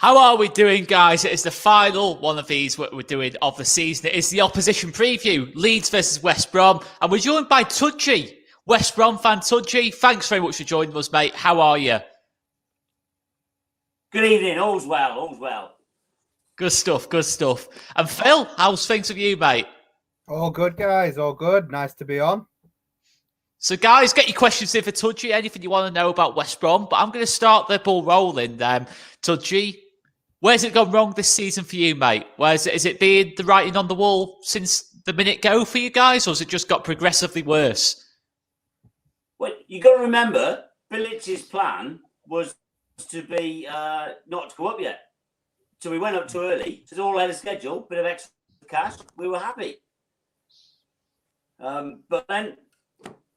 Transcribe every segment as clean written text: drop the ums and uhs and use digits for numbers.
How are we doing, guys? It is the final one of these we're doing of the season. It is the opposition preview, Leeds versus West Brom. And we're joined by Tudji, West Brom fan. Tudji, thanks very much for joining us, mate. How are you? Good evening. All's well, all's well. Good stuff, good stuff. And Phil, how's things with you, mate? All good, guys. All good. Nice to be on. So, guys, get your questions in for Tudji, anything you want to know about West Brom. But I'm going to start the ball rolling. Tudji, where's it gone wrong this season for you, mate? Is it being the writing on the wall since the minute go for you guys, or has it just got progressively worse? Well, you got to remember, Bilic's plan was to be not to go up yet. So we went up too early. It's all ahead of schedule, bit of extra cash. We were happy. But then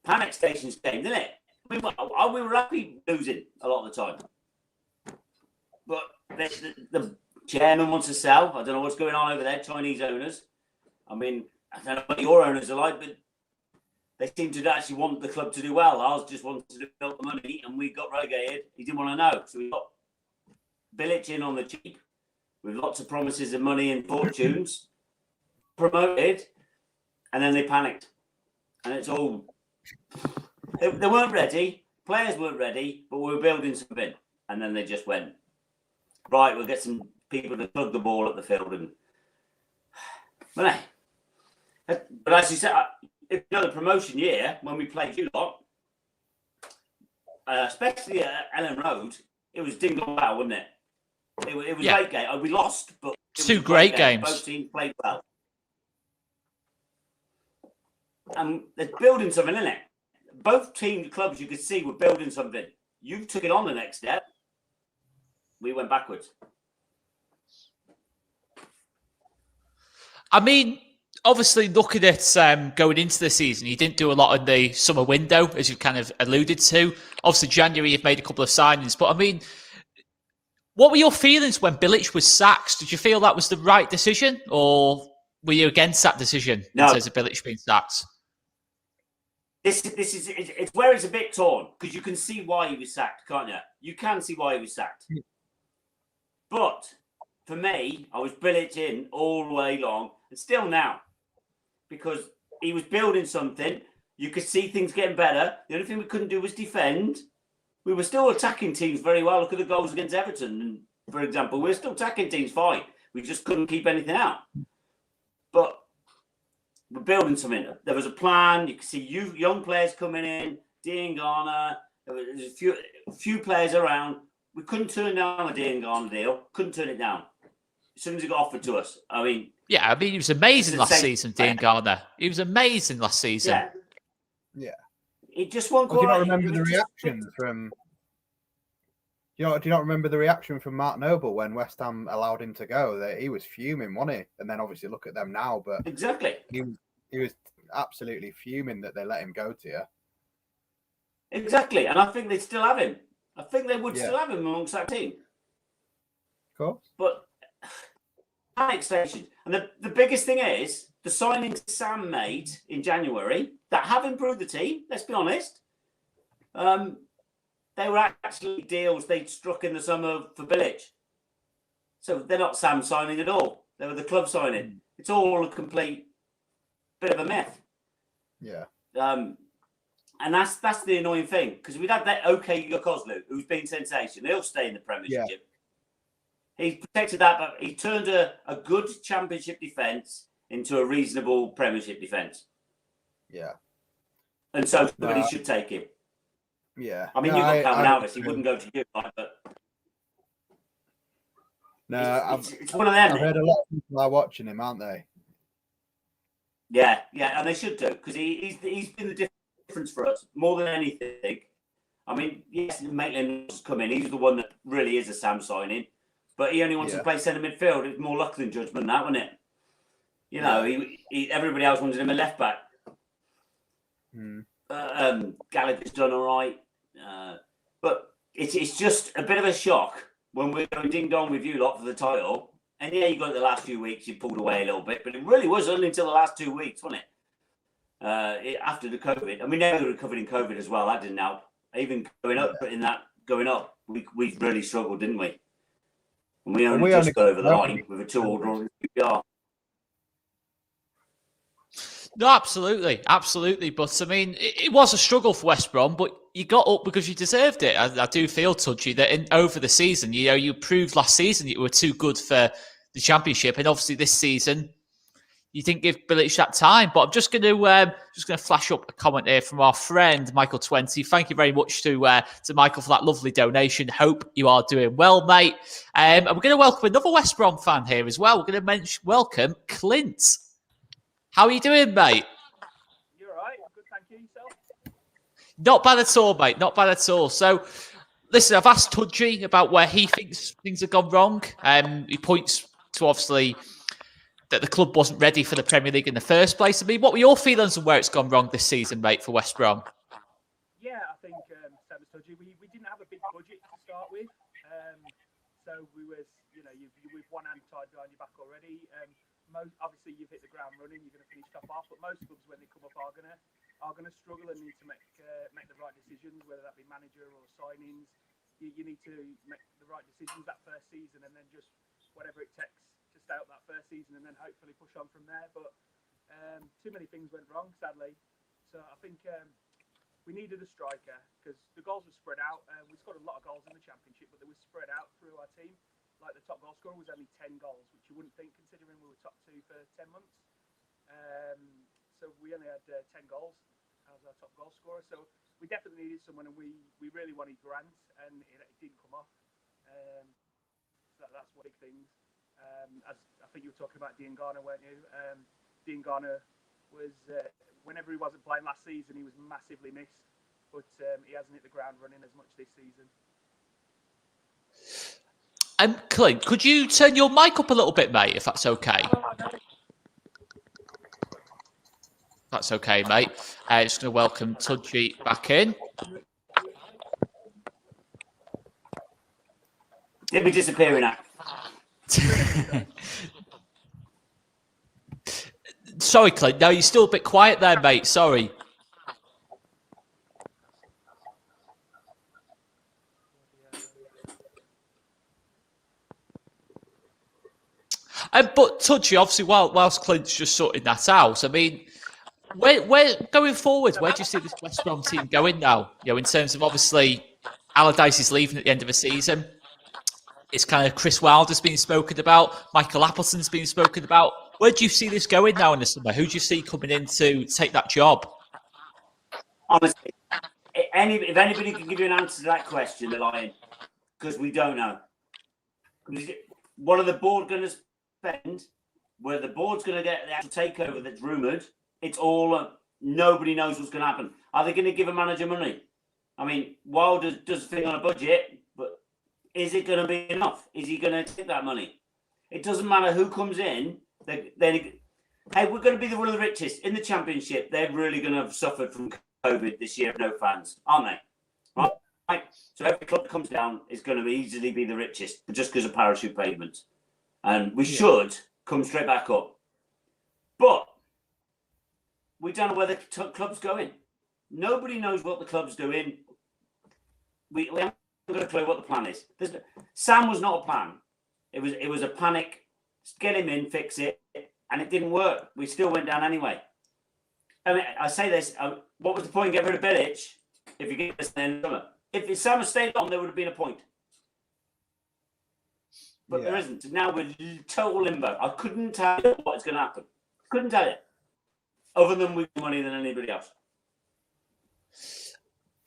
panic stations came, didn't it? We were happy losing a lot of the time. But the chairman wants to sell. I don't know what's going on over there, Chinese owners. I mean, I don't know what your owners are like, but they seem to actually want the club to do well. Ours just wanted to build the money, and we got relegated. He didn't want to know. So we got Bilic in on the cheap with lots of promises of money and fortunes, promoted, and then they panicked. And it's all... They weren't ready. Players weren't ready, but we were building something. And then they just went, right, we'll get some people to plug the ball at the field. And but as you said, if you know the promotion year, when we played you lot, especially at Ellen Road, it was ding dong wow, wasn't it? It was a great game. We lost, but two great games. Both teams played well. And they're building something, isn't it? Both clubs you could see were building something. You took it on the next step. We went backwards. I mean, obviously, looking at going into the season, you didn't do a lot in the summer window, as you've kind of alluded to. Obviously, January, you've made a couple of signings. But, I mean, what were your feelings when Bilic was sacked? Did you feel that was the right decision, or were you against that decision in terms of Bilic being sacked? It's where it's a bit torn, because you can see why he was sacked, can't you? You can see why he was sacked. But for me, I was Bilic in all the way long, and still now, because he was building something. You could see things getting better. The only thing we couldn't do was defend. We were still attacking teams very well. Look at the goals against Everton, for example. We were still attacking teams fine. We just couldn't keep anything out. But we're building something. There was a plan. You could see young players coming in, Dean Garner. There was a few players around. We couldn't turn down the Dean Garner deal. Couldn't turn it down. As soon as it got offered to us. I mean... Yeah, he was amazing last season, Dean Garner. He was amazing last season. Yeah. It just won't do you not remember the reaction from... Do you not remember the reaction from Mark Noble when West Ham allowed him to go? That he was fuming, wasn't he? And then obviously look at them now, but exactly, he was absolutely fuming that they let him go to you. Exactly, and I think they'd still have him. I think they would still have him amongst that team. Of course, but panic station, and the biggest thing is the signings Sam made in January that have improved the team. Let's be honest. They were actually deals they'd struck in the summer for Bilic. So they're not Sam signing at all. They were the club signing. It's all a complete bit of a myth. Yeah. And that's the annoying thing, because we'd had that OK Yokozlu, who's been sensation. He'll stay in the Premiership. Yeah. He's protected that, but he turned a good Championship defence into a reasonable Premiership defence. Yeah. And so somebody should take him. Yeah. I mean, you've got Calvin Alvis. He wouldn't go to you, but... No, it's one of them. I've heard a lot of people are watching him, aren't they? Yeah, and they should do, because he's been the difference for us, more than anything. I mean, yes, Maitland's come in. He's the one that really is a Sam signing, but he only wants to play centre midfield. It's more luck than judgment, that, wasn't it? You know, everybody else wanted him a left back. Gallagher's done all right. But it's just a bit of a shock when we're going ding dong with you lot for the title. And yeah, you got the last few weeks, you pulled away a little bit, but it really was only until the last 2 weeks, wasn't it? After the COVID, and we never recovered in COVID as well. That didn't help. Even going up, we really struggled, didn't we? And we only just got over the line with a 2-all draw in QPR. No, absolutely. But I mean, it was a struggle for West Brom, but you got up because you deserved it. I do feel, Tudgy, that over the season, you proved last season that you were too good for the Championship, and obviously this season you didn't give Bilic that time. But I'm just going to flash up a comment here from our friend Michael 20. Thank you very much to Michael for that lovely donation. Hope you are doing well, mate. And we're going to welcome another West Brom fan here as well. We're going to welcome Clint. How are you doing, mate? You're all right. Good, thank you. Yourself? Not bad at all, mate. Not bad at all. So, listen, I've asked Tudgy about where he thinks things have gone wrong. He points to, obviously, that the club wasn't ready for the Premier League in the first place. I mean, what were your feelings on where it's gone wrong this season, mate, for West Brom? Yeah, I think, same as Tudgy, we didn't have a big budget to start with. So we was, with one hand tied behind your back already. Obviously, you've hit the ground running. You're going to finish top half. But most clubs, when they come up, are going to struggle and need to make the right decisions, whether that be manager or signings. You need to make the right decisions that first season, and then just whatever it takes to stay up that first season, and then hopefully push on from there. But too many things went wrong, sadly. So I think we needed a striker because the goals were spread out. We scored a lot of goals in the Championship, but they were spread out through our team. Like the top goal scorer was only 10 goals, which you wouldn't think considering we were top 2 for 10 months. So we only had 10 goals as our top goal scorer. So we definitely needed someone, and we really wanted Grant, and it didn't come off. So that's one big thing. As I think you were talking about Dean Garner, weren't you? Dean Garner was, whenever he wasn't playing last season, he was massively missed. But he hasn't hit the ground running as much this season. Clint, could you turn your mic up a little bit, mate, if that's okay? That's okay, mate. Just going to welcome Tudgy back in. He'll be disappearing now. Sorry, Clint. No, you're still a bit quiet there, mate. Sorry. But Tudgy, obviously, whilst Clint's just sorting that out, I mean, where going forward, where do you see this West Brom team going now? In terms of, obviously, Allardyce is leaving at the end of the season. It's kind of Chris Wilder's been spoken about. Michael Appleton's been spoken about. Where do you see this going now in the summer? Who do you see coming in to take that job? Honestly, if anybody can give you an answer to that question, they're lying. Because we don't know. What are the board going to spend? Where the board's going to get the actual takeover that's rumoured? It's all, nobody knows what's going to happen. Are they going to give a manager money? I mean, Wilder does a thing on a budget, but is it going to be enough? Is he going to take that money? It doesn't matter who comes in. Hey, we're going to be one of the richest in the Championship. They're really going to have suffered from COVID this year, no fans, aren't they? Right? So every club that comes down is going to easily be the richest, just because of parachute payments. And we should come straight back up. But we don't know where the club's going. Nobody knows what the club's doing. We haven't got a clue what the plan is. Sam was not a plan. It was a panic. Get him in, fix it, and it didn't work. We still went down anyway. I mean, I say this. What was the point of getting rid of Bilic if you get this in the summer? If Sam had stayed on, there would have been a point. But there isn't. Now we're total limbo. I couldn't tell you what's going to happen. Couldn't tell you. Other than we have money than anybody else.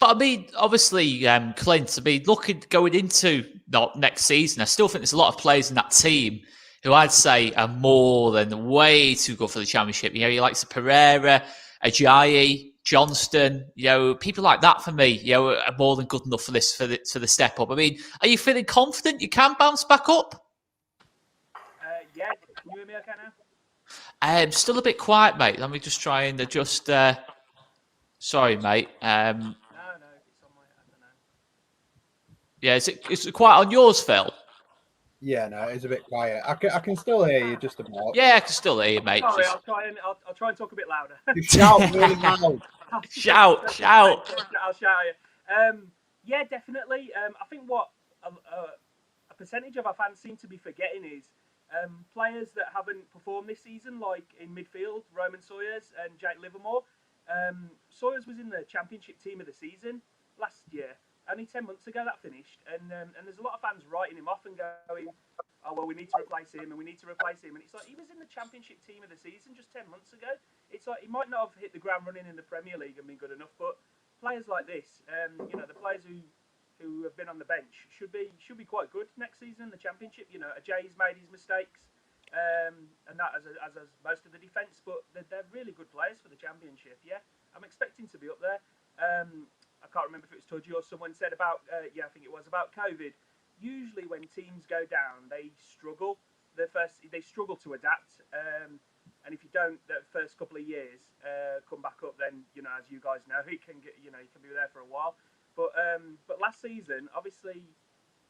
But I mean, obviously, Clint, I mean, going into next season, I still think there's a lot of players in that team who I'd say are more than way too good for the Championship. You likes Pereira, Ajayi, Johnston, people like that for me, are more than good enough for this, for the step up. I mean, are you feeling confident you can bounce back up? Yeah, can you hear me okay now? Still a bit quiet, mate. Let me just try and adjust. Sorry, mate. No, it's on my, I don't know. Yeah, is it quiet on yours, Phil? Yeah, no, it's a bit quiet. I can still hear you just about. Yeah, I can still hear you, mate. Sorry, I'll try and talk a bit louder. You shout really loud. Shout. I'll shout you. Yeah, definitely. I think what a percentage of our fans seem to be forgetting is players that haven't performed this season, like in midfield, Roman Sawyers and Jake Livermore. Sawyers was in the championship team of the season last year. Only 10 months ago that finished, and there's a lot of fans writing him off and going, "Oh well, we need to replace him, and we need to replace him." And it's like he was in the championship team of the season just 10 months ago. It's like he might not have hit the ground running in the Premier League and been good enough, but players like this, the players who have been on the bench should be quite good next season in the championship. Ajay's made his mistakes, and that as most of the defence, but they're really good players for the championship. Yeah, I'm expecting to be up there. I can't remember if it was Tudgy or someone said about, I think it was about COVID. Usually when teams go down, they struggle. They struggle to adapt. And if you don't, the first couple of years, come back up, then, as you guys know, you can be there for a while. But last season, obviously,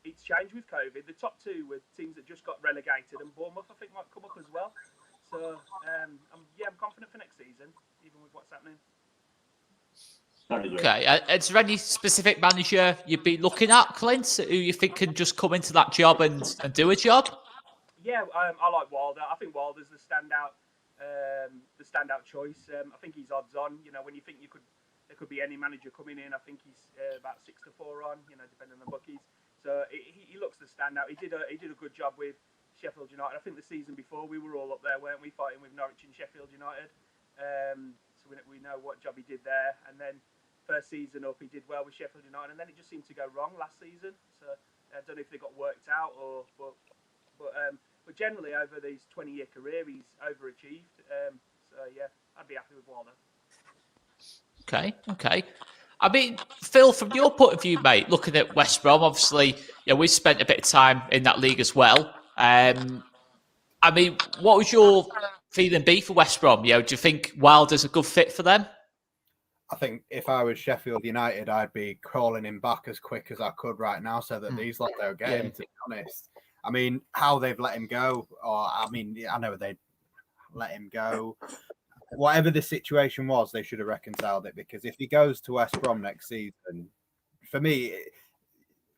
it's changed with COVID. The top two were teams that just got relegated, and Bournemouth, I think, might come up as well. So, I'm confident for next season, even with what's happening. Okay, is there any specific manager you'd be looking at, Clint, who you think can just come into that job and do a job? Yeah, I like Wilder. I think Wilder's the standout choice. I think he's odds on. When you think there could be any manager coming in, I think he's about 6-4 on. Depending on the bookies. So he looks the standout. He did a good job with Sheffield United. I think the season before we were all up there, weren't we, fighting with Norwich and Sheffield United? So we know what job he did there, and then. First season up, he did well with Sheffield United, and then it just seemed to go wrong last season. So I don't know if they got worked out but generally over his 20-year career, he's overachieved. So yeah, I'd be happy with Wilder. Okay. I mean, Phil, from your point of view, mate, looking at West Brom, obviously, we've spent a bit of time in that league as well. I mean, what would your feeling be for West Brom? Do you think Wilder's a good fit for them? I think if I was Sheffield United, I'd be calling him back as quick as I could right now so that these lot don't get him, to be honest. I mean, how they've let him go, I know they'd let him go. Whatever the situation was, they should have reconciled it, because if he goes to West Brom next season, for me,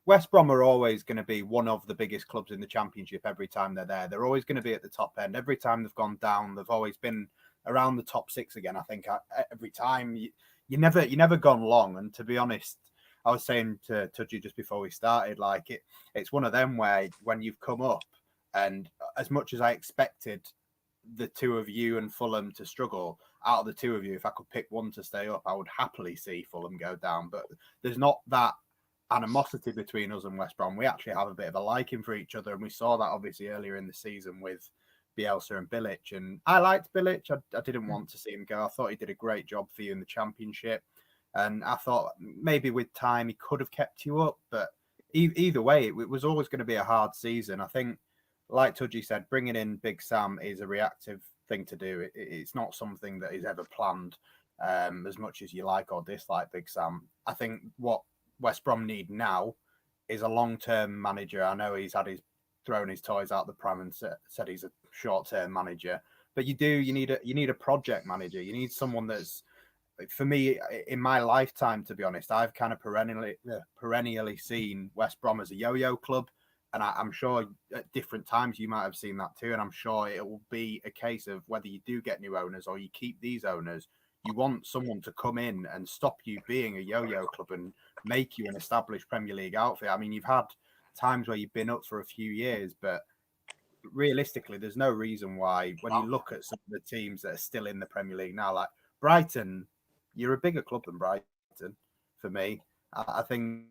West Brom are always going to be one of the biggest clubs in the Championship every time they're there. They're always going to be at the top end. Every time they've gone down, they've always been around the top 6 again. I think every time you never gone long. And to be honest, I was saying to Tudgy just before we started, like it's one of them where when you've come up, and as much as I expected the two of you and Fulham to struggle, out of the two of you, if I could pick one to stay up, I would happily see Fulham go down. But there's not that animosity between us and West Brom. We actually have a bit of a liking for each other, and we saw that obviously earlier in the season with Bielsa and Bilic. And I liked Bilic. I didn't want to see him go. I thought he did a great job for you in the Championship, and I thought maybe with time he could have kept you up. But either way, it was always going to be a hard season. I think, like Tudgy said, bringing in Big Sam is a reactive thing to do. It's not something that is ever planned, as much as you like or dislike Big Sam. I think what West Brom need now is a long-term manager. I know he's thrown his toys out the pram and said he's a short-term manager, but you need a project manager. You need someone that's, for me, in my lifetime, to be honest, I've kind of perennially seen West Brom as a yo-yo club, and I'm sure at different times you might have seen that too. And I'm sure it will be a case of whether you do get new owners or you keep these owners, you want someone to come in and stop you being a yo-yo club and make you an established Premier League outfit. I mean, you've had times where you've been up for a few years, but realistically, there's no reason why, when you look at some of the teams that are still in the Premier League now, like Brighton, you're a bigger club than Brighton for me. I think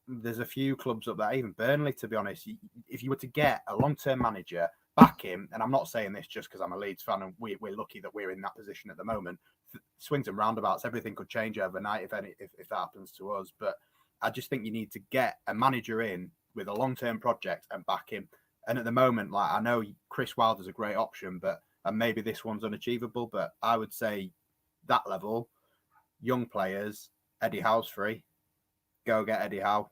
there's a few clubs up there, even Burnley, to be honest. If you were to get a long-term manager, back him, and I'm not saying this just because I'm a Leeds fan and we're lucky that we're in that position at the moment. Swings and roundabouts, everything could change overnight if that happens to us. But I just think you need to get a manager in with a long-term project and back him. And at the moment, like, I know Chris Wilder's a great option, and maybe this one's unachievable, but I would say that level, young players, Eddie Howe's free. Go get Eddie Howe.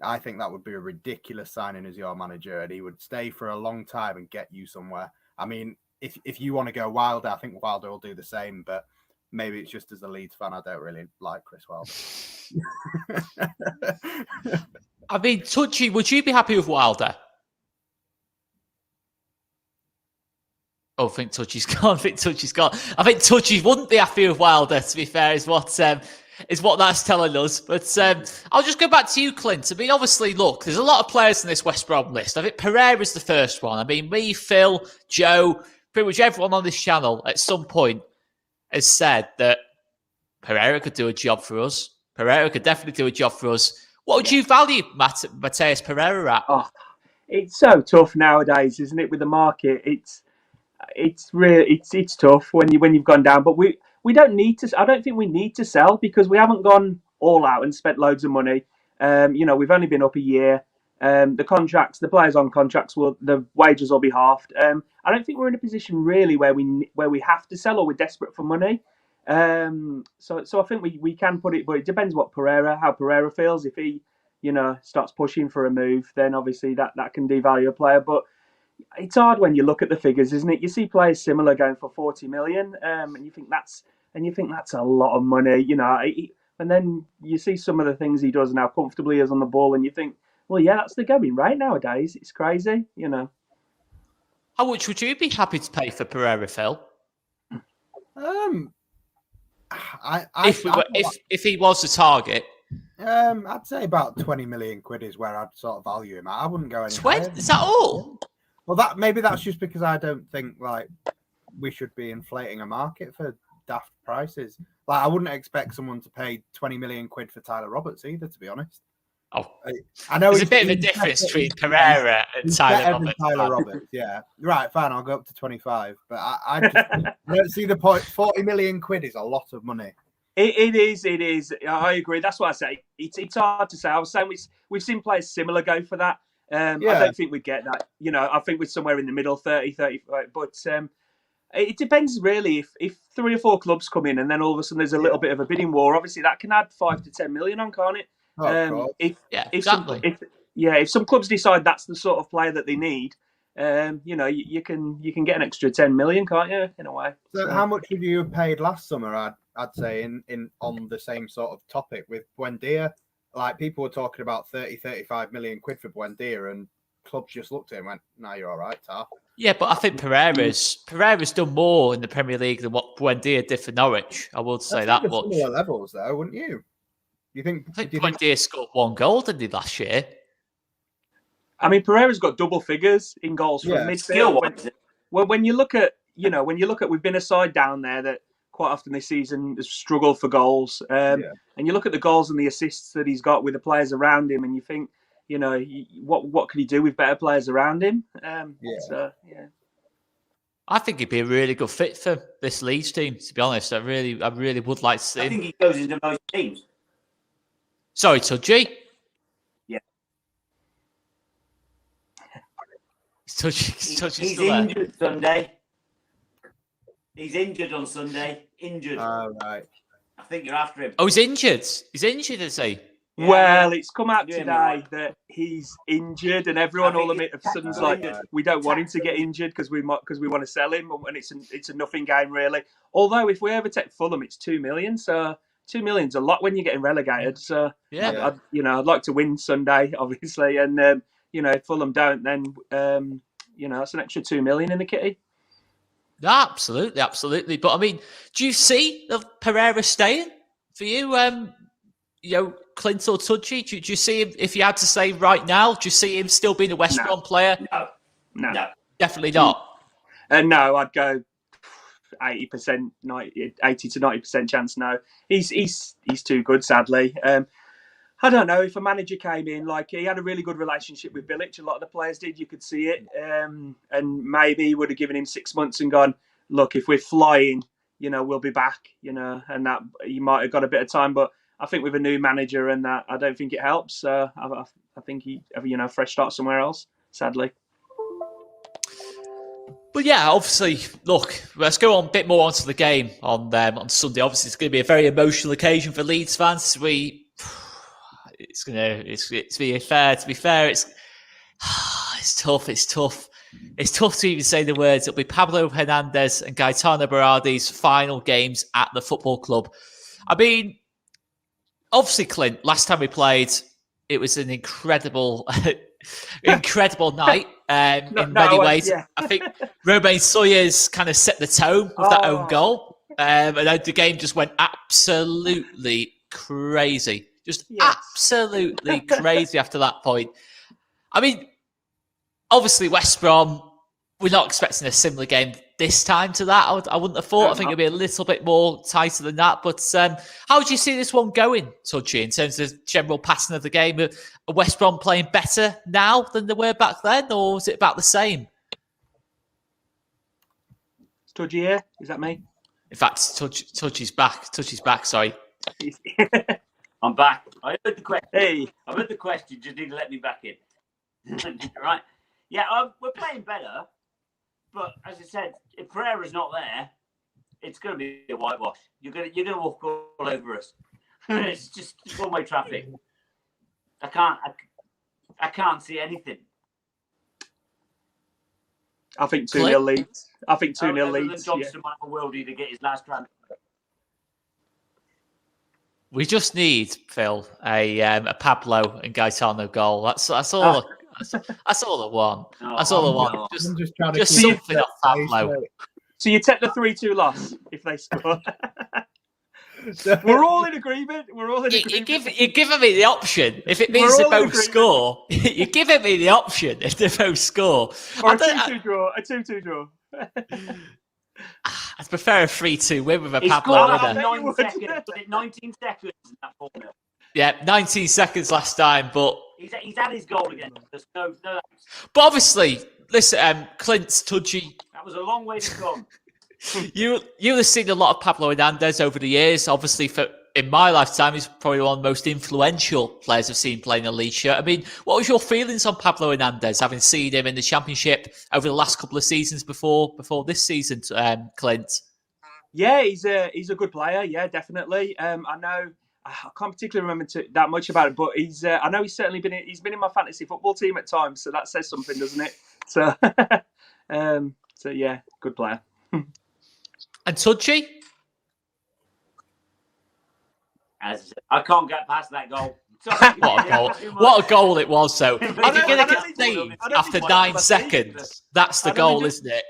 I think that would be a ridiculous signing as your manager, and he would stay for a long time and get you somewhere. I mean, if you want to go Wilder, I think Wilder will do the same, but maybe it's just as a Leeds fan, I don't really like Chris Wilder. I mean, Touchy, would you be happy with Wilder? Oh, I think Touchy's gone. I think Touchy wouldn't be happy with Wilder, to be fair, is what that's telling us. But I'll just go back to you, Clint. I mean, obviously, look, there's a lot of players in this West Brom list. I think Pereira's the first one. I mean, me, Phil, Joe, pretty much everyone on this channel at some point has said that Pereira could do a job for us. Pereira could definitely do a job for us. What would you value Mateus Pereira at? Oh, it's so tough nowadays, isn't it? With the market, it's really it's tough when you've gone down. But we don't need to. I don't think we need to sell because we haven't gone all out and spent loads of money. We've only been up a year. The players on contracts the wages will be halved. I don't think we're in a position really where we have to sell or we're desperate for money. So I think we can put it, but it depends how Pereira feels. If he, starts pushing for a move, then obviously that can devalue a player. But it's hard when you look at the figures, isn't it? You see players similar going for 40 million, and you think that's a lot of money, and then you see some of the things he does and how comfortable he is on the ball, and you think, well, yeah, that's the going rate nowadays. It's crazy, How much would you be happy to pay for Pereira, Phil? If he was the target, I'd say about 20 million quid is where I'd sort of value him. I wouldn't go any higher. Is that all? Well, maybe that's just because I don't think we should be inflating a market for daft prices. I wouldn't expect someone to pay 20 million quid for Tyler Roberts either, to be honest. Oh, I know there's a bit of a difference between Pereira and Tyler Roberts. Yeah, right, fine. I'll go up to 25, but I just don't see the point. 40 million quid is a lot of money. It is. I agree. That's what I say. It's hard to say. I was saying we've seen players similar go for that. I don't think we'd get that. I think we're somewhere in the middle, 30, 35. But it depends really. If 3 or 4 clubs come in and then all of a sudden there's a little bit of a bidding war, obviously that can add 5 to 10 million on, can't it? Exactly. If some clubs decide that's the sort of player that they need, you can get an extra 10 million, can't you? In a way. So how much would you have paid last summer? I'd say in on the same sort of topic with Buendia. People were talking about 30, 35 million quid for Buendia, and clubs just looked at him and went, "No, you're all right, Tar." Yeah, but I think Pereira's done more in the Premier League than what Buendia did for Norwich. I would say that much. Similar levels, though, wouldn't you? I think Buendia scored 1 goal, didn't he, last year? I mean, Pereira's got double figures in goals from midfield. When you look at, we've been a side down there that quite often this season has struggled for goals. And you look at the goals and the assists that he's got with the players around him, and you think, what could he do with better players around him? I think he'd be a really good fit for this Leeds team, to be honest. I really would like to see him. I think he goes into most teams. Sorry, Tudji. Yeah. He's injured Sunday. He's injured on Sunday. Injured. Right. I think you're after him. Oh, he's injured. He's injured, is he? Yeah, well, it's come out today that he's injured, and everyone all of a sudden's we don't want him to get injured because we want to sell him, and it's a nothing game really. Although if we overtake Fulham, it's 2 million, so 2 million's a lot when you're getting relegated. So I'd like to win Sunday, obviously, and if Fulham don't, then that's an extra 2 million in the kitty. Absolutely. But I mean, do you see Pereira staying for you? Clint or Tudji? Do you see him, if you had to say right now, do you see him still being a West Brom player? No. Definitely not. No, I'd go 80 to 90% chance. No, he's too good, sadly. I don't know if a manager came in, he had a really good relationship with Bilic. A lot of the players did. You could see it. And maybe he would have given him 6 months and gone, look, if we're flying, we'll be back, and that he might have got a bit of time. But I think with a new manager and that, I don't think it helps. I think he, fresh start somewhere else, sadly. But yeah, obviously, look, let's go on a bit more onto the game on Sunday. Obviously, it's going to be a very emotional occasion for Leeds fans. To be fair, it's tough. It's tough to even say the words. It'll be Pablo Hernandez and Gaetano Berardi's final games at the football club. I mean, obviously, Clint, last time we played, it was an incredible, incredible night in many ways. Yeah. I think Romain Sawyers kind of set the tone with that own goal. And then the game just went absolutely crazy. Just absolutely crazy after that point. I mean, obviously West Brom, we're not expecting a similar game this time to that. I wouldn't have thought. I think it'd be a little bit more tighter than that. But how would you see this one going, Tudji, in terms of general pattern of the game? Are West Brom playing better now than they were back then, or was it about the same? Tudji here? Is that me? In fact, Tudji's back. Tudji's back, sorry. I'm back. I heard the question. Hey. I heard the question. Just need to let me back in. Right. Yeah, we're playing better. But as I said, if Pereira's not there, it's going to be a whitewash. You're going to walk all over us. It's just one-way traffic. I can't see anything. I think 2-0 Leeds. I think 2-0 Leeds. Johnson might have Wildy to get his last transfer. We just need, Phil, a Pablo and Gaetano goal. That's all. That's all I want. That's all I want. Just something off Pablo. So you take the 3-2 loss if they score. We're all in agreement. You're giving me the option. If it means they both score, you're giving me the option if they both score. Or a 2-2 draw. A 2-2 draw. I'd prefer a 3-2 win with a He's Pablo scored winner. 19 seconds in that 4-0. Yeah, 19 seconds last time, but he's had his goal again. There's no. But obviously, listen, Clint, Tudji. That was a long way to come. You have seen a lot of Pablo Hernandez over the years. Obviously, in my lifetime, he's probably one of the most influential players I've seen playing a Leeds shirt. I mean, what was your feelings on Pablo Hernandez, having seen him in the Championship over the last couple of seasons before this season, Clint? Yeah, he's a good player. Yeah, definitely. I know. I can't particularly remember that much about it, but I know he's certainly been in my fantasy football team at times, so that says something, doesn't it? So, so yeah, good player. And Tudji? As I said, I can't get past that goal. What a goal! What a goal it was! So, if you're going to get saved after 9 seconds, that's the goal, isn't it?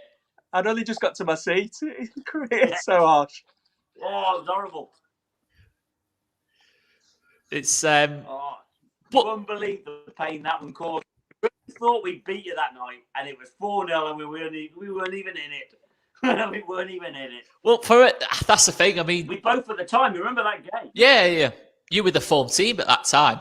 I'd only just got to my seat. It's so harsh. Oh, it's horrible. It's you wouldn't believe the pain that one caused. We thought we'd beat you that night, and it was 4-0, and we weren't even in it. We weren't even in it. Well, for it, that's the thing. I mean, we both at the time. Remember that game? Yeah. You were the form team at that time.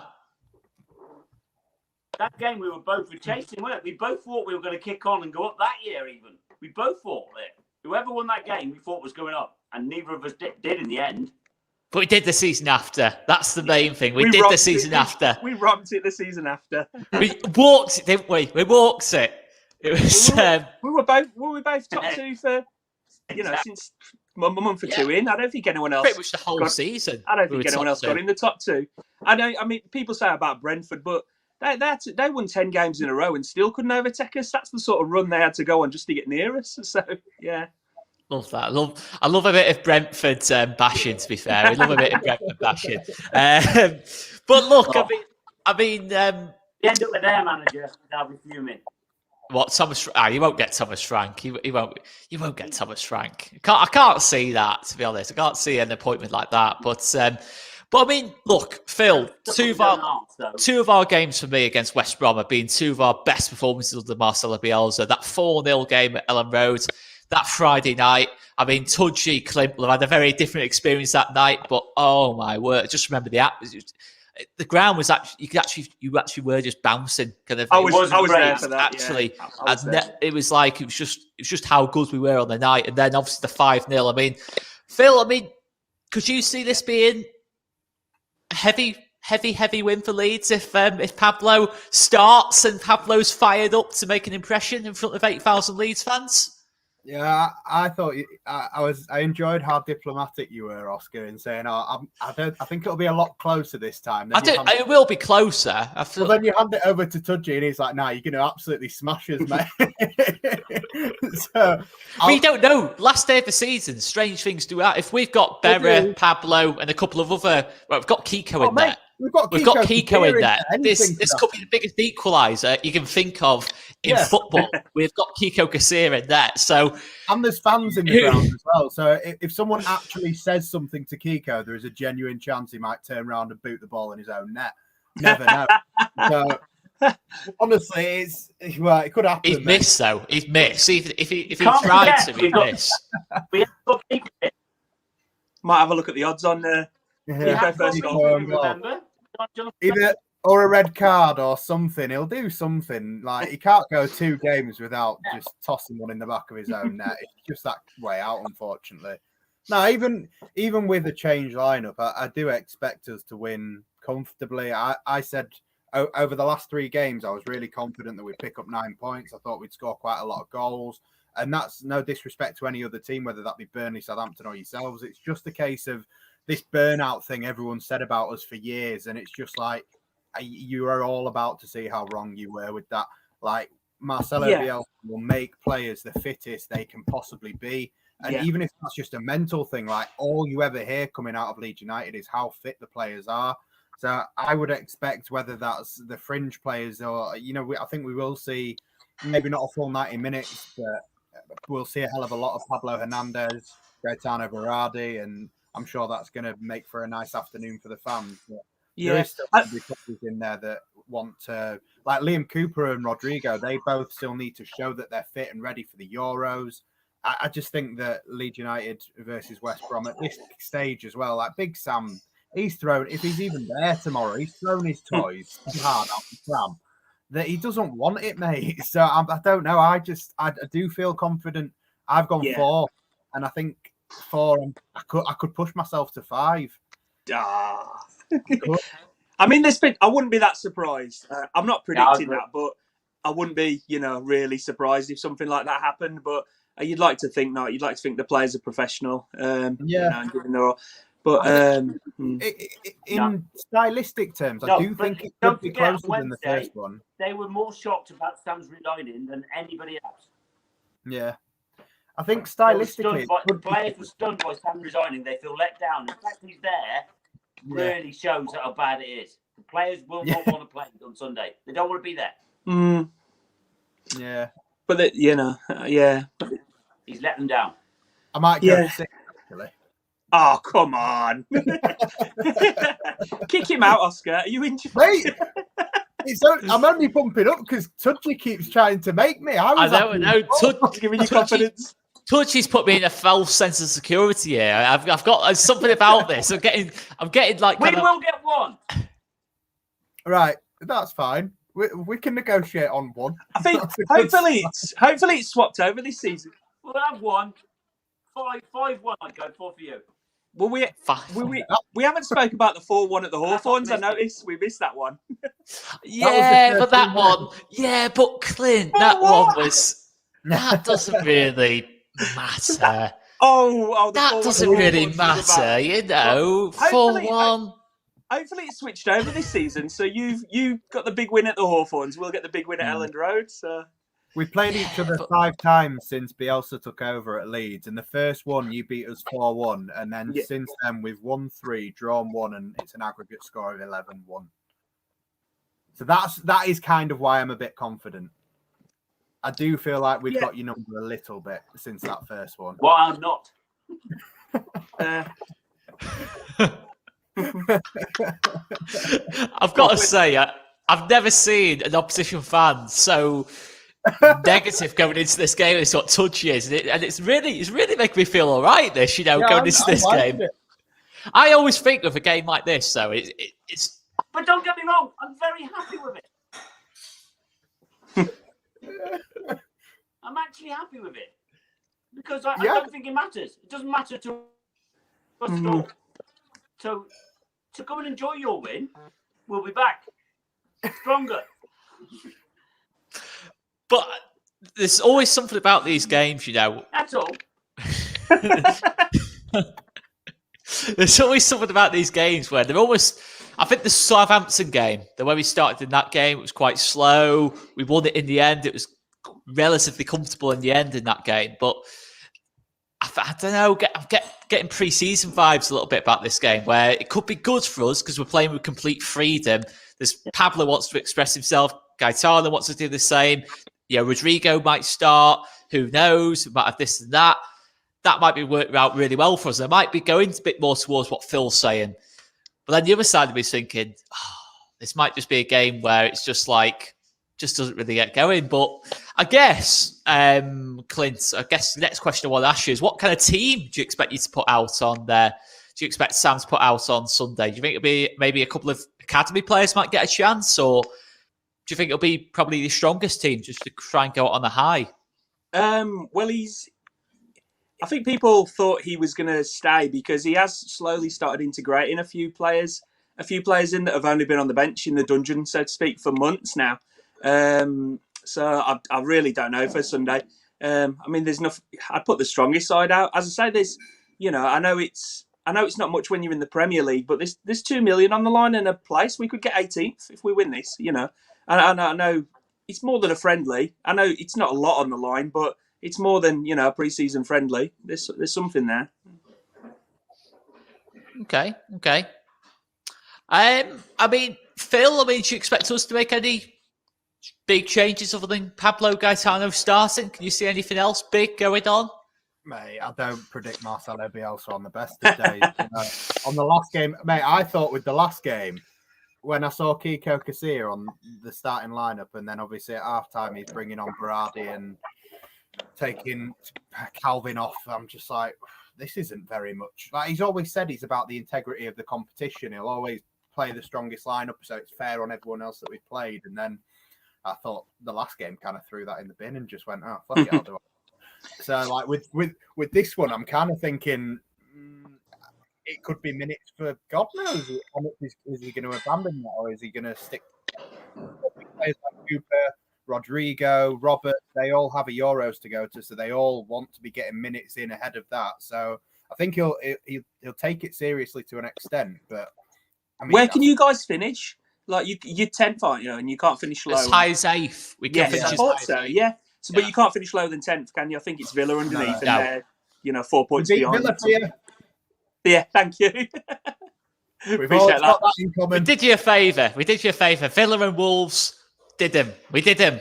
That game, we were both chasing, weren't we? We both thought we were going to kick on and go up that year. Even we both thought that whoever won that game, we thought was going up, and neither of us did in the end. But we did the season after. That's the main thing. We did the season after. We robbed it the season after. We walked it, didn't we? We walked it. It was. We were both top two for since a month or two in. I don't think anyone else. Pretty much the whole season. I don't think anyone else got in the top two. I mean, people say about Brentford, but they won 10 games in a row and still couldn't overtake us. That's the sort of run they had to go on just to get near us. So yeah. Love that. I love a bit of Brentford bashing. To be fair, we love a bit of Brentford bashing. But look, I mean, you end up with their manager. I'll be fuming. What Thomas? You won't get Thomas Frank. You won't get Thomas Frank. I can't see that, to be honest. I can't see an appointment like that. But I mean, look, Phil. Two of our games for me against West Brom have been two of our best performances under Marcelo Bielsa. That 4-0 game at Ellen Road. That Friday night, I mean, Tudji, Clint had a very different experience that night, but oh my word, just remember the atmosphere. The ground was actually, you actually were just bouncing. Kind of. I was there for that. Actually, it was like it was just how good we were on the night, and then obviously the 5-0. I mean, Phil, could you see this being a heavy win for Leeds if Pablo starts and Pablo's fired up to make an impression in front of 8,000 Leeds fans? Yeah, I thought I enjoyed how diplomatic you were, Oscar, in saying, I think it'll be a lot closer this time." It will be closer. Well, then you hand it over to Tudji, and he's like, "Nah, you're going to absolutely smash us, mate." We don't know. Last day of the season, strange things do happen. If we've got Pereira, Pablo, and a couple of other, we've got Kiko in there. We've got Kiko in there. Anything This could be the biggest equaliser you can think of in football. We've got Kiko Casilla in there. So, and there's fans in the ground as well. So if someone actually says something to Kiko, there is a genuine chance he might turn around and boot the ball in his own net. Never know. So honestly, it could happen. He's missed though. He's missed. If he tried to, he'd miss. Might have a look at the odds on there. First goal. Remember? Either or a red card or something. He'll do something. Like he can't go 2 games without just tossing one in the back of his own net. It's just that way out, unfortunately. No, even with a change lineup, I do expect us to win comfortably. I said over the last 3 games, I was really confident that we'd pick up 9 points. I thought we'd score quite a lot of goals. And that's no disrespect to any other team, whether that be Burnley, Southampton, or yourselves. It's just a case of this burnout thing everyone said about us for years. And it's just like, you are all about to see how wrong you were with that. Like, Marcelo Bielsa will make players the fittest they can possibly be. And even if that's just a mental thing, like all you ever hear coming out of Leeds United is how fit the players are. So I would expect, whether that's the fringe players or, I think we will see maybe not a full 90 minutes, but we'll see a hell of a lot of Pablo Hernandez, Gaetano Berardi, and I'm sure that's going to make for a nice afternoon for the fans. But there is still going to be players in there that want to, like Liam Cooper and Rodrigo, they both still need to show that they're fit and ready for the Euros. I just think that Leeds United versus West Brom at this stage as well, like Big Sam, he's thrown, if he's even there tomorrow, he's thrown his toys hard out the pram. That he doesn't want it, mate. So I don't know. I do feel confident. I've gone 4, and I think 4. And I could push myself to 5. I mean, I wouldn't be that surprised. I'm not predicting that, but I wouldn't be, really surprised if something like that happened. But you'd like to think not. You'd like to think the players are professional. And giving their all. But in stylistic terms, I do think it could be closer than the first one. They were more shocked about Sam's resigning than anybody else. Yeah. I think stylistically... The players were stunned by Sam resigning. They feel let down. The fact he's there really shows how bad it is. The players will not want to play on Sunday. They don't want to be there. Yeah. But, He's let them down. I might go 6, actually. Oh, come on. Kick him out, Oscar. Are you injured? Mate, I'm only pumping up because Tudgy keeps trying to make me. I don't know. Giving you confidence. Tudgy's put me in a false sense of security here. I've got something about this. I'm getting like... We will get 1. Right, that's fine. We can negotiate on 1. I think hopefully it's swapped over this season. We'll have 1. 5-1 I'd go for you. Well, we haven't spoken about the 4-1 at the Hawthorns. I noticed we missed that one. But Clint, that one was... That doesn't really matter. That doesn't really matter, 4-1. Hopefully it's switched over this season. So you've got the big win at the Hawthorns. We'll get the big win at Elland Road. So... We've played each other 5 times since Bielsa took over at Leeds. And the first one, you beat us 4-1. And then since then, we've won 3, drawn 1, and it's an aggregate score of 11-1. So that is kind of why I'm a bit confident. I do feel like we've got your number a little bit since that first one. Well, I'm not. I've got to say, I've never seen an opposition fan so negative going into this game. It's what Tudgy is, and it's really making me feel all right. Going into this game. I always think of a game like this, though. It's. But don't get me wrong, I'm very happy with it. I'm actually happy with it because I don't think it matters. It doesn't matter to us at all. So to go and enjoy your win, we'll be back stronger. But there's always something about these games, That's all. There's always something about these games where they're almost... I think the Southampton game, the way we started in that game, it was quite slow. We won it in the end. It was relatively comfortable in the end in that game. But I don't know. I'm getting pre-season vibes a little bit about this game, where it could be good for us because we're playing with complete freedom. There's Pablo wants to express himself. Gaetano wants to do the same. Rodrigo might start. Who knows? We might have this and that. That might be working out really well for us. I might be going a bit more towards what Phil's saying. But then the other side of me is thinking, this might just be a game where it's just doesn't really get going. But I guess, Clint, the next question I want to ask you is, what kind of team do you expect you to put out on there? Do you expect Sam to put out on Sunday? Do you think it'll be maybe a couple of academy players might get a chance, or do you think it'll be probably the strongest team just to try and go on a high? Well, I think people thought he was going to stay because he has slowly started integrating a few players in that have only been on the bench in the dungeon, so to speak, for months now. So I really don't know for Sunday. I mean, there's nothing. I'd put the strongest side out. As I say, there's, I know it's not much when you're in the Premier League, but there's 2 million on the line in a place. We could get 18th if we win this, And I know it's more than a friendly. I know it's not a lot on the line, but it's more than, a pre-season friendly. There's something there. Okay. I mean, Phil, do you expect us to make any big changes other than Pablo Gaetano starting? Can you see anything else big going on? Mate, I don't predict Marcelo Bielsa on the best of days. On the last game, mate, I thought with the last game, when I saw Kiko Casilla on the starting lineup, and then obviously at halftime he's bringing on Berardi and taking Calvin off, I'm just like, this isn't very much. Like, he's always said he's about the integrity of the competition. He'll always play the strongest lineup, so it's fair on everyone else that we've played. And then I thought the last game kind of threw that in the bin and just went, oh, fuck it, I'll do it. So, like, with this one, I'm kind of thinking it could be minutes for God knows. Is he going to abandon that, or is he going to stick players like Cooper, Rodrigo, Robert? They all have a Euros to go to, so they all want to be getting minutes in ahead of that. So I think he'll take it seriously to an extent. But I mean, where can you guys finish? Like you're 10th, aren't you? And you can't finish low. As high as 8th. We can finish I thought so. Yeah. So, but you can't finish lower than 10th, can you? I think it's Villa underneath, and they're 4 points behind. Villa for you. Yeah, thank you. We've all got that in common. We did you a favour. Villa and Wolves did him. We did him.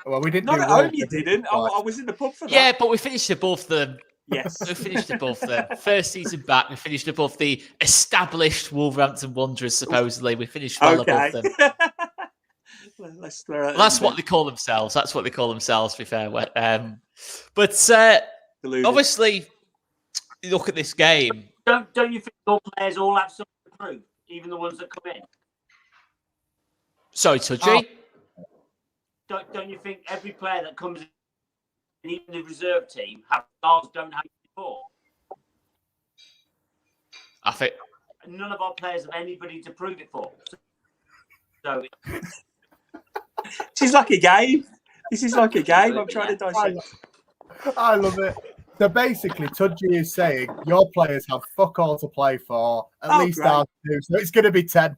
Well, we didn't. Not at home, you didn't. I was in the pub for that. Yeah, but we finished above them. Yes. We finished above them. First season back, we finished above the established Wolverhampton Wanderers, supposedly. We finished well above them. That's what they call themselves. To be fair. But obviously, you look at this game. Don't you think all players all have something to prove, even the ones that come in? Sorry, Tudji. Don't you think every player that comes in, even the reserve team, don't have before? I think none of our players have anybody to prove it for. So this is like a game. I'm trying to dissect. I love it. So basically, Tudji is saying your players have fuck all to play for. At least ours do. So it's going to be 10.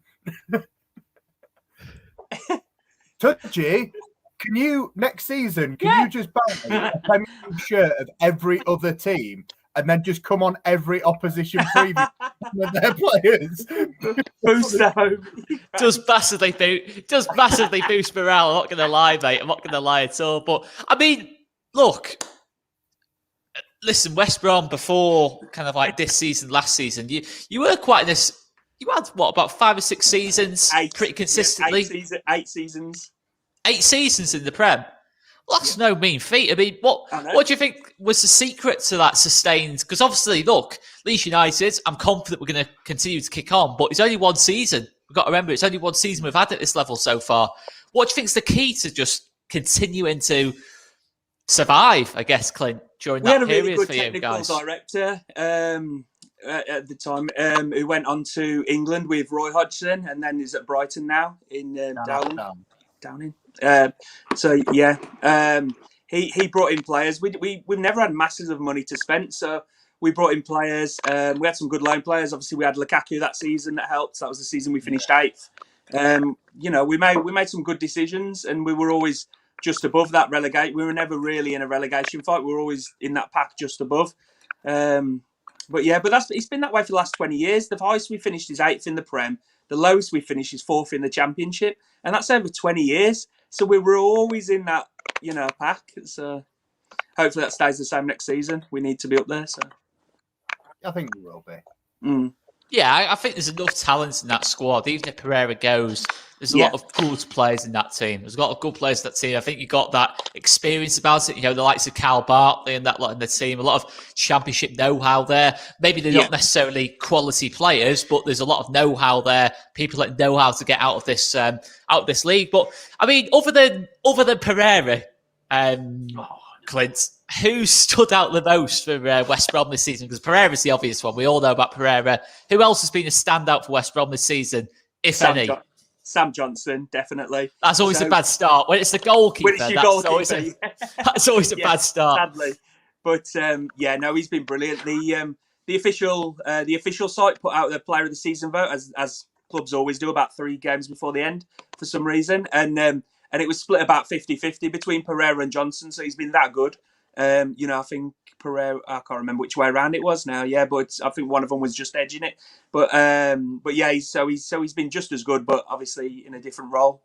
Tudji, can you next season? Can you just buy a Premier League shirt of every other team and then just come on every opposition preview with their players? Boost home. Does massively boost morale. I'm not going to lie, mate. I'm not going to lie at all. But I mean, look. Listen, West Brom before kind of like this season, last season, you were quite in this. You had about 5 or 6 seasons, pretty consistently. 8 seasons. 8 seasons in the Prem. Well, that's no mean feat. I mean, what do you think was the secret to that sustained? Because obviously, look, Leeds United, I'm confident we're going to continue to kick on, but it's only one season. We've got to remember, it's only one season we've had at this level so far. What do you think is the key to just continuing to survive, I guess, Clint, during that period for you guys? We had a really good technical director at the time who went on to England with Roy Hodgson and then is at Brighton now in Downing. He brought in players. We've never had masses of money to spend, so we brought in players. We had some good loan players. Obviously, we had Lukaku that season that helped. That was the season we finished 8th. We made some good decisions, and we were always just above that relegate. We were never really in a relegation fight. We were always in that pack just above. But it's been that way for the last 20 years. The highest we finished is 8th in the Prem. The lowest we finished is 4th in the Championship, and that's over 20 years. So we were always in that, pack. So hopefully that stays the same next season. We need to be up there. So I think we will be. Mm. Yeah, I think there's enough talent in that squad. Even if Pereira goes, there's a lot of good players in that team. There's a lot of good players in that team. I think you got that experience about it. The likes of Cal Bartley and that lot in the team. A lot of championship know-how there. Maybe they're not necessarily quality players, but there's a lot of know-how there. People that know how to get out of this league. But I mean, other than Pereira, Clint, who stood out the most for West Brom this season? Because Pereira's the obvious one. We all know about Pereira. Who else has been a standout for West Brom this season, if any? Sam Johnson, definitely. That's always a bad start. When it's the goalkeeper, that's always a bad start. Sadly. But he's been brilliant. The official site put out the player of the season vote, as clubs always do, about 3 games before the end for some reason. And it was split about 50-50 between Pereira and Johnson. So he's been that good. I think Pereira, I can't remember which way around it was now. Yeah, but I think one of them was just edging it. But yeah, he's been just as good, but obviously in a different role.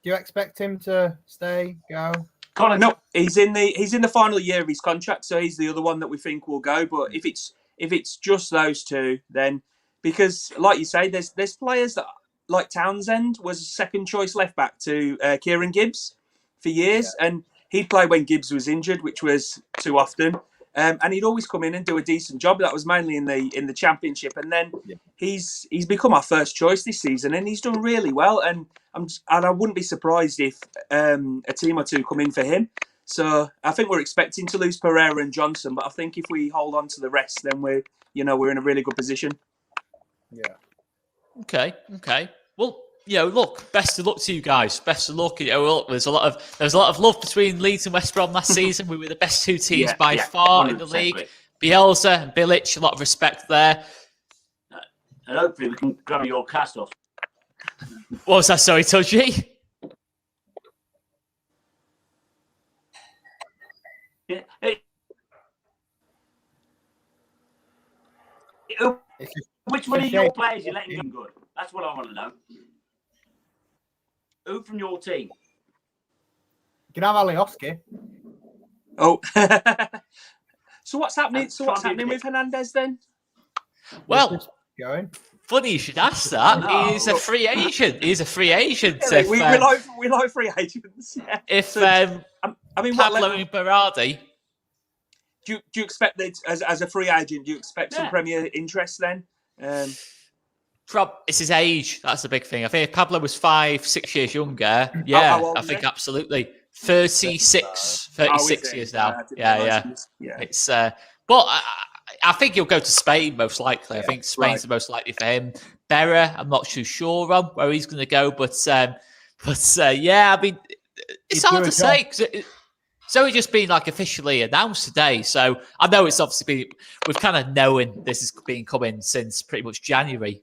Do you expect him to stay, go? No, he's in the final year of his contract, so he's the other one that we think will go. But if it's just those two, then because like you say, there's players that like Townsend was second choice left back to Kieran Gibbs for years, and he'd play when Gibbs was injured, which was too often, and he'd always come in and do a decent job. That was mainly in the Championship, and then he's become our first choice this season, and he's done really well. And I wouldn't be surprised if a team or two come in for him. So I think we're expecting to lose Pereira and Johnson, but I think if we hold on to the rest, then we're in a really good position. Yeah. Okay. Well, look, best of luck to you guys. Best of luck. There's a lot of love between Leeds and West Brom last season. We were the best 2 teams by far in the league. Bielsa and Bilic, a lot of respect there. And hopefully we can grab your cast off. What was that? Sorry, Tudji? Which one of your players you're letting go good? That's what I want to know. Who from your team? You can have Alioski. Oh. So what's happening? With Hernandez then? Well, funny you should ask that. No. He's a free agent. Yeah, we like free agents. Yeah. If Pablo and Berardi. Do you expect that as a free agent? Do you expect some Premier interest then? It's his age. That's the big thing. I think if Pablo was 5-6 years younger, I think absolutely. 36 years now. Yeah. It's but I think he'll go to Spain most likely. I think Spain's the most likely for him. Pereira, I'm not too sure on where he's going to go, but yeah, I mean, it's hard to say because it's only just been officially announced today. So I know it's obviously we've kind of known this has been coming since pretty much January,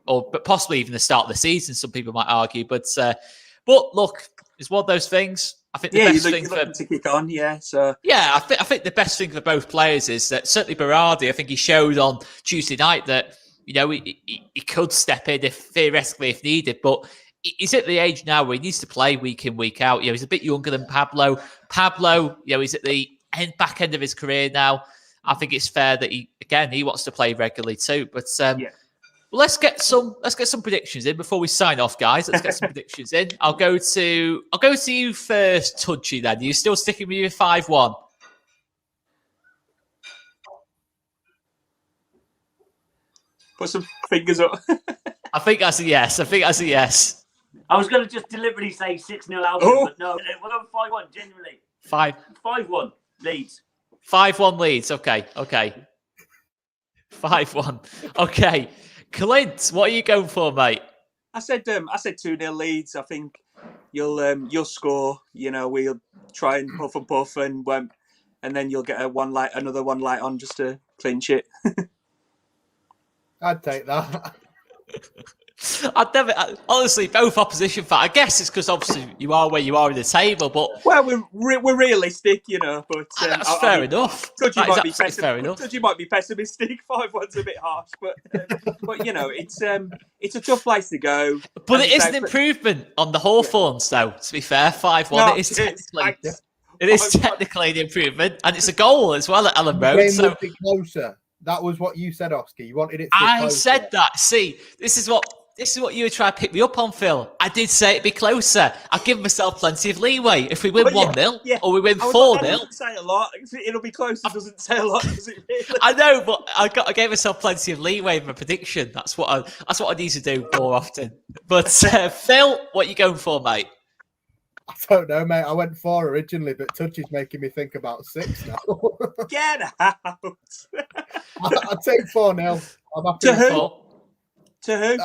but possibly even the start of the season. Some people might argue, but look, it's one of those things. I think the best thing to kick on, So I think the best thing for both players is that certainly Berardi. I think he showed on Tuesday night that he could step in theoretically if needed, but he's at the age now where he needs to play week in, week out. He's a bit younger than Pablo. He's at the back end of his career now. I think it's fair that he wants to play regularly too. But well, let's get some predictions in before we sign off, guys. Let's get some predictions in. I'll go to you first, Tudji. Then you still sticking with your 5-1? Put some fingers up. I think that's a yes. I was going to just deliberately say 6-0 Albion, but no. We're on 5-1, genuinely. 5-1 Leeds. 5-1 Leeds. Okay. 5-1. Okay. Clint, what are you going for, mate? I said 2-0 Leeds. I think you'll score. We'll try and puff and then you'll get another one light on just to clinch it. I'd take that. Honestly, both opposition fans. I guess it's because obviously you are where you are in the table, but well, we're realistic, you know. But that's fair enough. Touchy That might is be absolutely fair enough. Touchy might be pessimistic. 5-1's a bit harsh, but you know, it's a tough place to go. But As it I is say, an improvement on the Hawthorns, though. To be fair, 5-1. No, It is technically. thanks. It is 5-1. technically an improvement, and it's a goal as well at Ellen The Road. game So would be closer. That was what you said, Oscar. You wanted it to be I closer. said that. See, this is what you were trying to pick me up on, Phil. I did say it'd be closer. I'll give myself plenty of leeway. If we win Well, 1-0 or we win That 4-0. doesn't say a lot. It'll be closer. Doesn't say a lot, does it? Really? I know, but I gave myself plenty of leeway in my prediction. That's what I need to do more often. But Phil, what are you going for, mate? I don't know, mate. I went 4 originally, but Touchy's making me think about 6 now. Get out. I'd take 4-0. I'm happy To with who? 4. To who?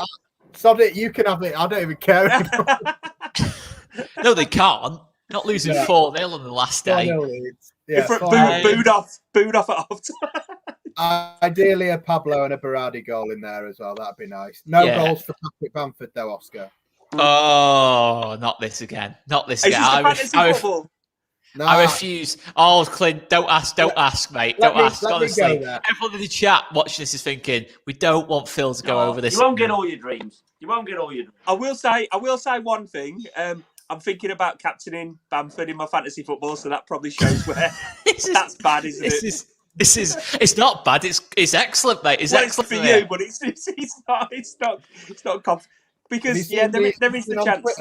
Sod it, you can have it. I don't even care. No, they can't. Not losing 4-0 on the last day. 4-0 Leeds. Yeah, Booed off at half. Ideally, a Pablo and a Berardi goal in there as well. That'd be nice. No Yeah. goals for Patrick Bamford, though, Oscar. Oh, not this again. Not this Is again. this the fantasy football? No, I refuse. Oh, Clint, don't ask, mate. Don't ask. Honestly, everyone in the chat watching this is thinking we don't want Phil to go over this. You won't get all your dreams. You won't get all your dreams. I will say one thing. I'm thinking about captaining Bamford in my fantasy football, so that probably shows where that's bad, isn't it? It's not bad. It's excellent, mate. It's excellent for you, but it's not because there is the chance.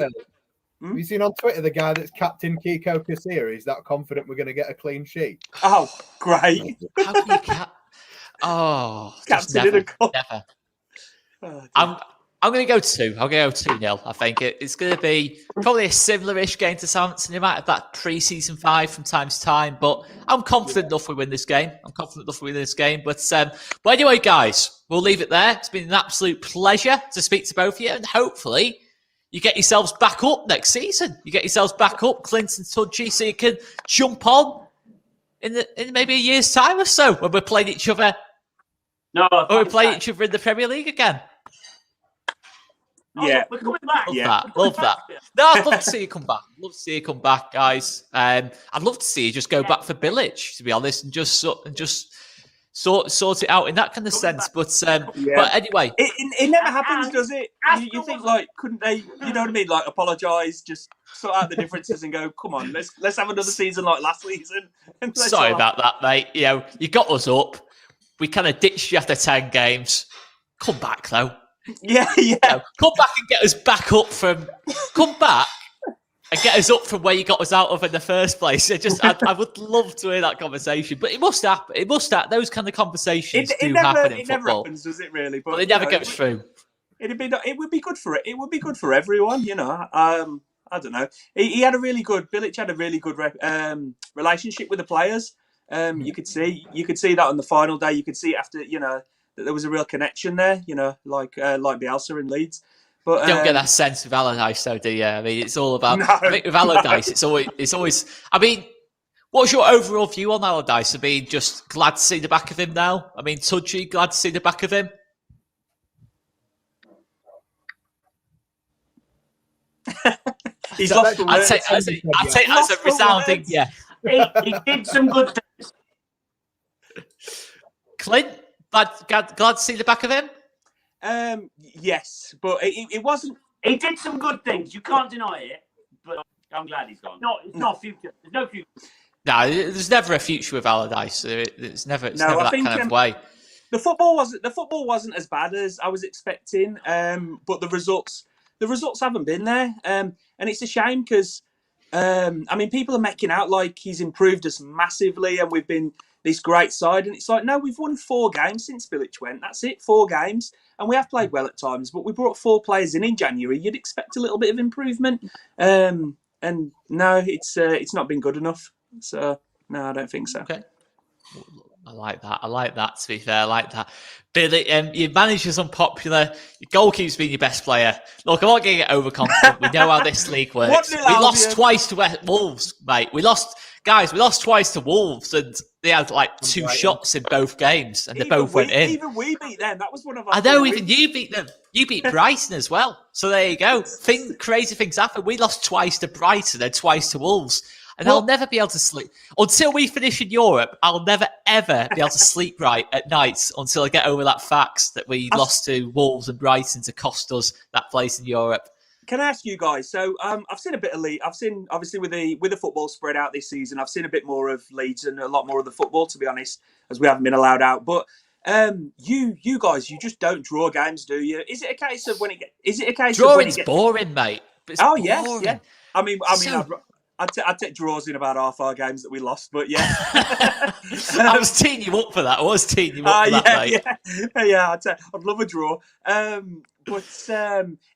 Have you seen on Twitter the guy that's captain Kiko Kasiri? Is that confident we're going to get a clean sheet? Oh, great! How can you captain in a goal. Never. Oh, I'm going to go 2. I'll go 2-0. I think it's going to be probably a similar-ish game to Southampton. You might have that pre-season 5 from time to time, but I'm confident enough we win this game. But anyway, guys, we'll leave it there. It's been an absolute pleasure to speak to both of you, and hopefully you get yourselves back up next season. You get yourselves back up, Clint and Tudgy, so you can jump on in maybe a year's time or so when we're playing each other. No, Or we play each other in the Premier League again. Yeah, we're coming back. Love that. No, I'd love to see you come back. Love to see you come back, guys. I'd love to see you just go back for Bilic, to be honest, and just sort it out in that kind of sense. But anyway, it never happens, does it? You think like, couldn't they? You know what I mean? Like, apologise, just sort out the differences and go. Come on, let's have another season like last season. Sorry about that, mate. You know, you got us up. We kind of ditched you after 10 games. Come back though. Yeah. You know, come back and get us back up from. Come back and get us up from where you got us out of in the first place. I would love to hear that conversation, but it must happen. It must happen. Those kind of conversations happen in football. It never happens, does it? Really, but it never goes through. It would be good for it. It would be good for everyone, you know. I don't know. Bilic had a really good relationship with the players. You could see that on the final day. You could see after, you know, that there was a real connection there. You know, like Bielsa in Leeds. But you don't get that sense with Allardyce, though, do you? I mean, it's all about. I think with Allardyce, it's always. I mean, what's your overall view on Allardyce? I mean, just glad to see the back of him now. I mean, Tudgy, glad to see the back of him. He's lost the I'd say that's a resounding yeah. He did some good things. Clint, glad to see the back of him. Yes, but it wasn't. He did some good things. You can't deny it. But I'm glad he's gone. It's not future. There's no future. No, there's never a future with Allardyce. It's never that kind of way. The football wasn't as bad as I was expecting. But the results haven't been there. And it's a shame because I mean, people are making out like he's improved us massively and we've been this great side. And it's like, no, we've won 4 games since Bilic went. That's it, 4 games. And we have played well at times, but we brought 4 players in January. You'd expect a little bit of improvement. And no, it's not been good enough. So, no, I don't think so. Okay. I like that, to be fair. I like that. Billy, your manager's unpopular. Your goalkeeper's been your best player. Look, I'm not going to get overconfident. We know how this league works. We lost twice to Wolves, mate. We lost twice to Wolves, and They had like 2 shots in both games, and they both went in. Even we beat them. That was one of our. I know. Even you beat them. You beat Brighton as well. So there you go. Crazy things happen. We lost twice to Brighton and twice to Wolves. And I'll never be able to sleep until we finish in Europe. I'll never ever be able to sleep right at night until I get over that fact that we lost to Wolves and Brighton to cost us that place in Europe. Can I ask you guys? So I've seen a bit of Leeds. I've seen, obviously, with the football spread out this season, I've seen a bit more of Leeds and a lot more of the football, to be honest, as we haven't been allowed out. But you guys, you just don't draw games, do you? Is it a case of when it gets? Is it a case Drawing's of when it gets boring, mate? It's boring. yeah. I mean, I'd take draws in about half our games that we lost, but yeah. I was teeing you up for that. Mate. Yeah. I'd love a draw. But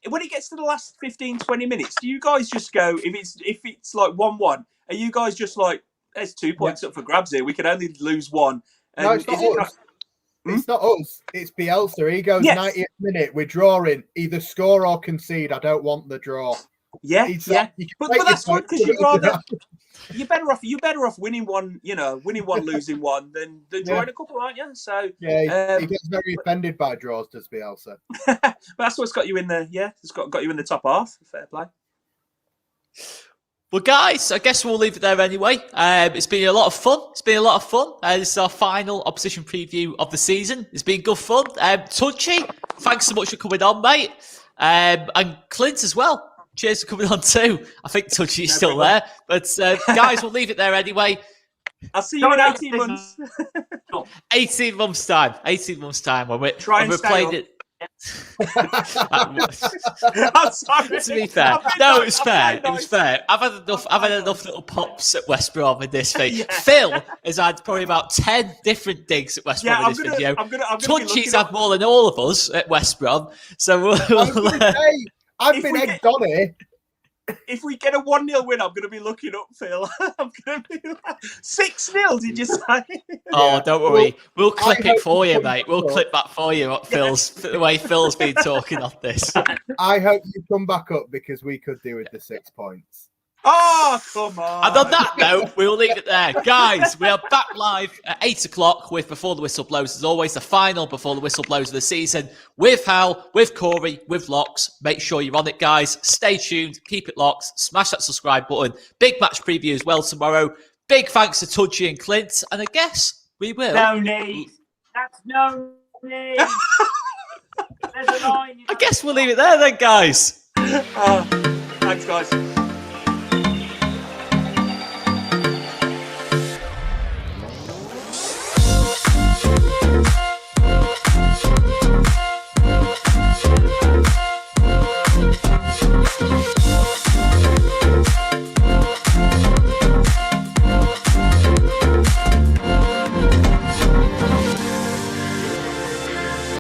when it gets to the last 15, 20 minutes, do you guys just go, if it's like 1-1, are you guys just like, there's 2 points up for grabs here, we can only lose one? No, it's not us. It's not us. It's Bielsa. He goes 90th minute, we're drawing. Either score or concede. I don't want the draw. Yeah. But that's good because you're better off winning one, losing one than drawing a couple, aren't you? So yeah, he gets very offended by draws, does Bielsa. But that's what's got you in the it's got you in the top half. Fair play. Well, guys, I guess we'll leave it there anyway. It's been a lot of fun. This is our final opposition preview of the season. It's been good fun. Touchy, thanks so much for coming on, mate. And Clint as well. Cheers for coming on too. I think Touchy's still there. But guys, we'll leave it there anyway. I'll see you in 18 months. 18 months time. 18 months time when we're playing it. I'm sorry. To be fair, no, it was fair. It was fair. I've had enough little pops at West Brom in this thing. Yeah. Phil has had probably about 10 different digs at West Brom in this video. Touchy's had more than all of us at West Brom. So I've been egged on here. If we get a 1-0 win, I'm going to be looking up, Phil. I'm going to be like, 6-0, did you say? Oh, don't worry. We'll clip it for you, mate. We'll clip that for you, the way Phil's been talking on this. I hope you come back up because we could do with the 6 points. Oh, come on. And on that note, we'll leave it there. Guys, we are back live at 8 o'clock with Before the Whistle Blows. As always, the final Before the Whistle Blows of the season with Hal, with Corey, with Locks. Make sure you're on it, guys. Stay tuned. Keep it locked. Smash that subscribe button. Big match preview as well tomorrow. Big thanks to Tudgy and Clint. And I guess we will. No need. That's no need. There's a line. I guess we'll leave it there then, guys. Thanks, guys.